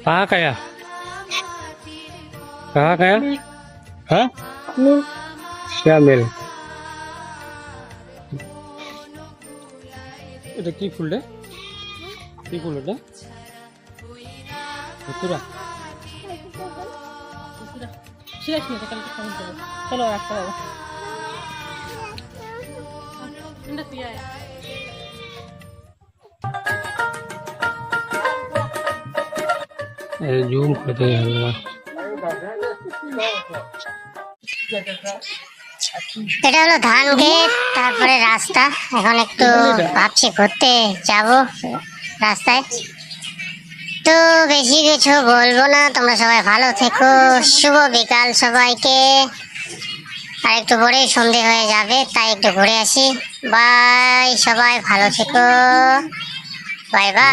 कहाँ गया? कहाँ गया? हाँ क्या मिल? এটা কি ফুল রে? কি ফুল এটা? ধুতুরা। শেষ না কালকে খাওয়া যাবে। চলো রাখতে হবে। এটা তুই আয়। জুম করে দেয় হালকা। এটা হলো ধান ক্ষেত, তারপরে রাস্তা। এখন একটু ভাবছি ঘুরতে যাব রাস্তায়। তো বেশি কিছু বলবো না, তোমরা সবাই ভালো থেকো। শুভ বিকাল সবাইকে। আর একটু পরেই সন্ধে হয়ে যাবে, তাই একটু ঘুরে আসি। বাই, সবাই ভালো থেকো। Bye bye.